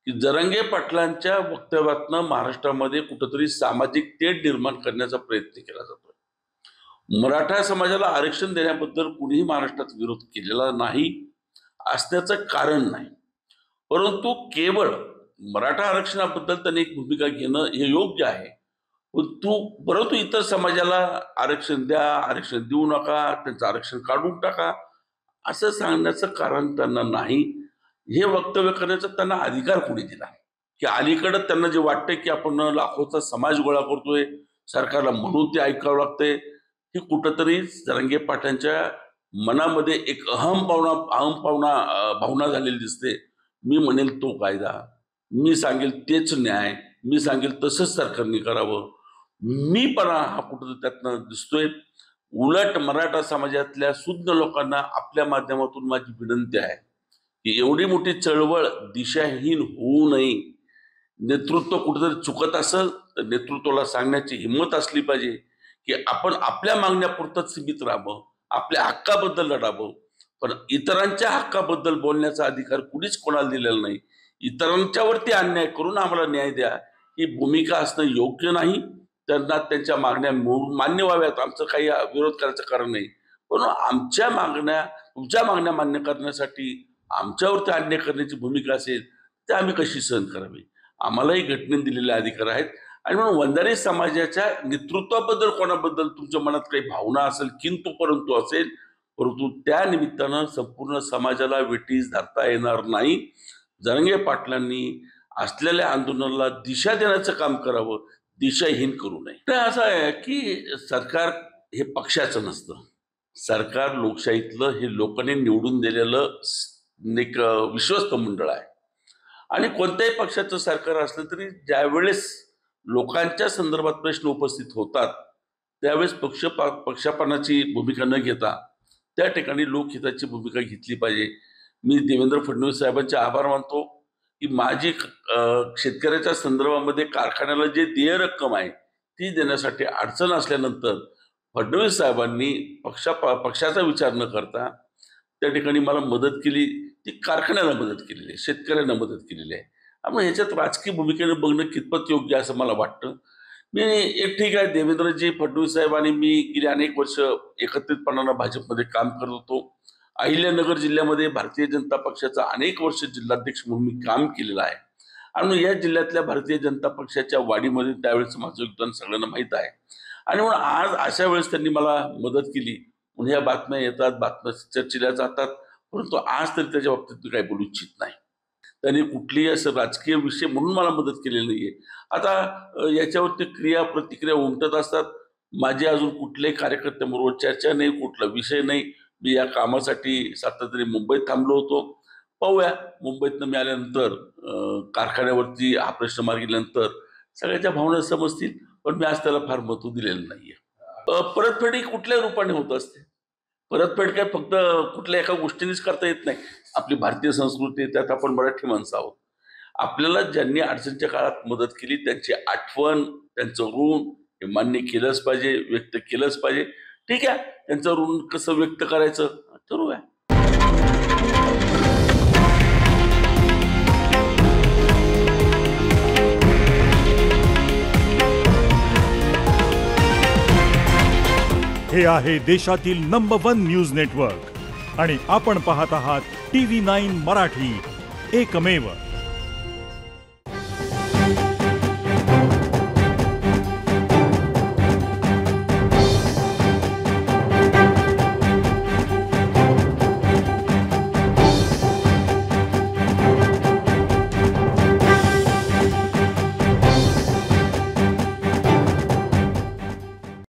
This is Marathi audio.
की जरांगे पाटलांच्या वक्तव्यातनं महाराष्ट्रामध्ये कुठेतरी सामाजिक तेढ निर्माण करण्याचा प्रयत्न केला जातोय। मराठा समाजाला आरक्षण देण्याबद्दल कुणीही महाराष्ट्रात विरोध केलेला नाही, असण्याचं कारण नाही। परंतु केवळ मराठा आरक्षणाबद्दल त्यांनी एक भूमिका घेणं हे योग्य आहे, परंतु इतर समाजाला आरक्षण द्या, आरक्षण देऊ नका, त्यांचं आरक्षण काढून टाका असं सांगण्याचं कारण त्यांना नाही। हे वक्तव्य करण्याचा त्यांना अधिकार कोणी दिला? की अलीकडे त्यांना जे वाटतं की आपण लाखोचा समाज गोळा करतोय, सरकारला म्हणून ते ऐकावं लागतंय, ही कुठंतरी जरांगे पाटलांच्या मनामध्ये एक भावना झालेली दिसते। मी म्हणेल तो कायदा, मी सांगेल तेच न्याय, मी सांगेल तसंच सरकारने करावं, मीपणा हा कुठंतरी त्यातनं दिसतोय। उलट मराठा समाजातल्या शुद्ध लोकांना आपल्या माध्यमातून माझी विनंती आहे की एवढी मोठी चळवळ दिशाहीन होऊ नये। नेतृत्व कुठेतरी चुकत असेल तर नेतृत्वाला सांगण्याची हिंमत असली पाहिजे की आपण आपल्या मागण्यापुरतंच सीमित राहावं, आपल्या हक्काबद्दल लढावं, पण इतरांच्या हक्काबद्दल बोलण्याचा अधिकार कुणीच कोणाला दिलेला नाही। इतरांच्यावरती अन्याय करून आम्हाला न्याय द्या ही भूमिका असणं योग्य नाही। त्यांना त्यांच्या मागण्या मान्य व्हाव्यात, आमचं काही विरोध करायचं कारण नाही, पण आमच्या मागण्या तुमच्या मागण्या मान्य करण्यासाठी आमच्यावरती अन्याय करण्याची भूमिका असेल तर आम्ही कशी सहन करावी? आम्हालाही घटनेने दिलेले अधिकार आहेत। आणि म्हणून वंजारी समाजाच्या नेतृत्वाबद्दल कोणाबद्दल तुमच्या मनात काही भावना असेल, किंतु परंतु असेल, परंतु त्या निमित्तानं संपूर्ण समाजाला वेठीस धरता येणार नाही। जरांगे पाटलांनी असलेल्या आंदोलनाला दिशा देण्याचं काम करावं, दिशाहीन करू नये। तर असं आहे की सरकार हे पक्षाचं नसतं, सरकार लोकशाहीतलं हे लोकांनी निवडून दिलेलं एक विश्वस्त मंडळ आहे। आणि कोणत्याही पक्षाचं सरकार असलं तरी ज्यावेळेस लोकांच्या संदर्भात प्रश्न उपस्थित होतात त्यावेळेस पक्षपाताची भूमिका न घेता त्या ठिकाणी लोकहिताची भूमिका घेतली पाहिजे। मी देवेंद्र फडणवीस साहेबांचे आभार मानतो की माझी शेतकऱ्याच्या संदर्भामध्ये कारखान्याला जे देय रक्कम आहे ती देण्यासाठी अडचण असल्यानंतर फडणवीस साहेबांनी पक्षाचा विचार न करता त्या ठिकाणी मला मदत केली, ती कारखान्याला मदत केलेली आहे, शेतकऱ्यांना मदत केलेली आहे। त्यामुळे ह्याच्यात राजकीय भूमिकेने बघणं कितपत योग्य असं मला वाटतं। मी एक ठीक आहे, देवेंद्रजी फडणवीस साहेब आणि मी गेली अनेक वर्ष एकत्रितपणानं भाजपमध्ये काम करत होतो। अहिल्यानगर जिल्ह्यामध्ये भारतीय जनता पक्षाचा अनेक वर्ष जिल्हाध्यक्ष म्हणून मी काम केलेलं आहे आणि या जिल्ह्यातल्या भारतीय जनता पक्षाच्या वाढीमध्ये त्यावेळेस माझं योगदान सगळ्यांना माहीत आहे। आणि म्हणून आज अशा वेळेस त्यांनी मला मदत केली म्हणून ह्या बातम्या येतात, बातम्या चर्चेला जातात, परंतु आज तरी त्याच्या बाबतीत मी काही बोलू इच्छित नाही। त्यांनी कुठलीही असं राजकीय विषय म्हणून मला मदत केलेली नाहीये। आता याच्यावरती क्रिया प्रतिक्रिया उमटत असतात। माझी अजून कुठल्याही कार्यकर्त्यांबरोबर चर्चा नाही, कुठला विषय नाही। मी या कामासाठी सातत्याने मुंबईत थांबलो होतो। पाहूया मुंबईतनं मी आल्यानंतर कारखान्यावरती हा प्रश्न मार्गिल्यानंतर सगळ्याच्या भावना समजतील, पण मी आज त्याला फार महत्त्व दिलेलं नाहीये। परतफेड ही कुठल्या रूपाने होत असते? परतफेड काय फक्त कुठल्या एका गोष्टीनेच करता येत नाही। आपली भारतीय संस्कृती, त्यात आपण मराठी माणसं आहोत। आपल्याला ज्यांनी अडचणीच्या काळात मदत केली त्यांची आठवण, त्यांचं ऋण हे मान्य केलंच पाहिजे, व्यक्त केलंच पाहिजे। ठीक आहे, त्यांचं ऋण कसं व्यक्त करायचं ठरवूया। हे आहे देशातील नंबर 1 न्यूज नेटवर्क आणि आपण पाहत आहात TV9 मराठी, एकमेव।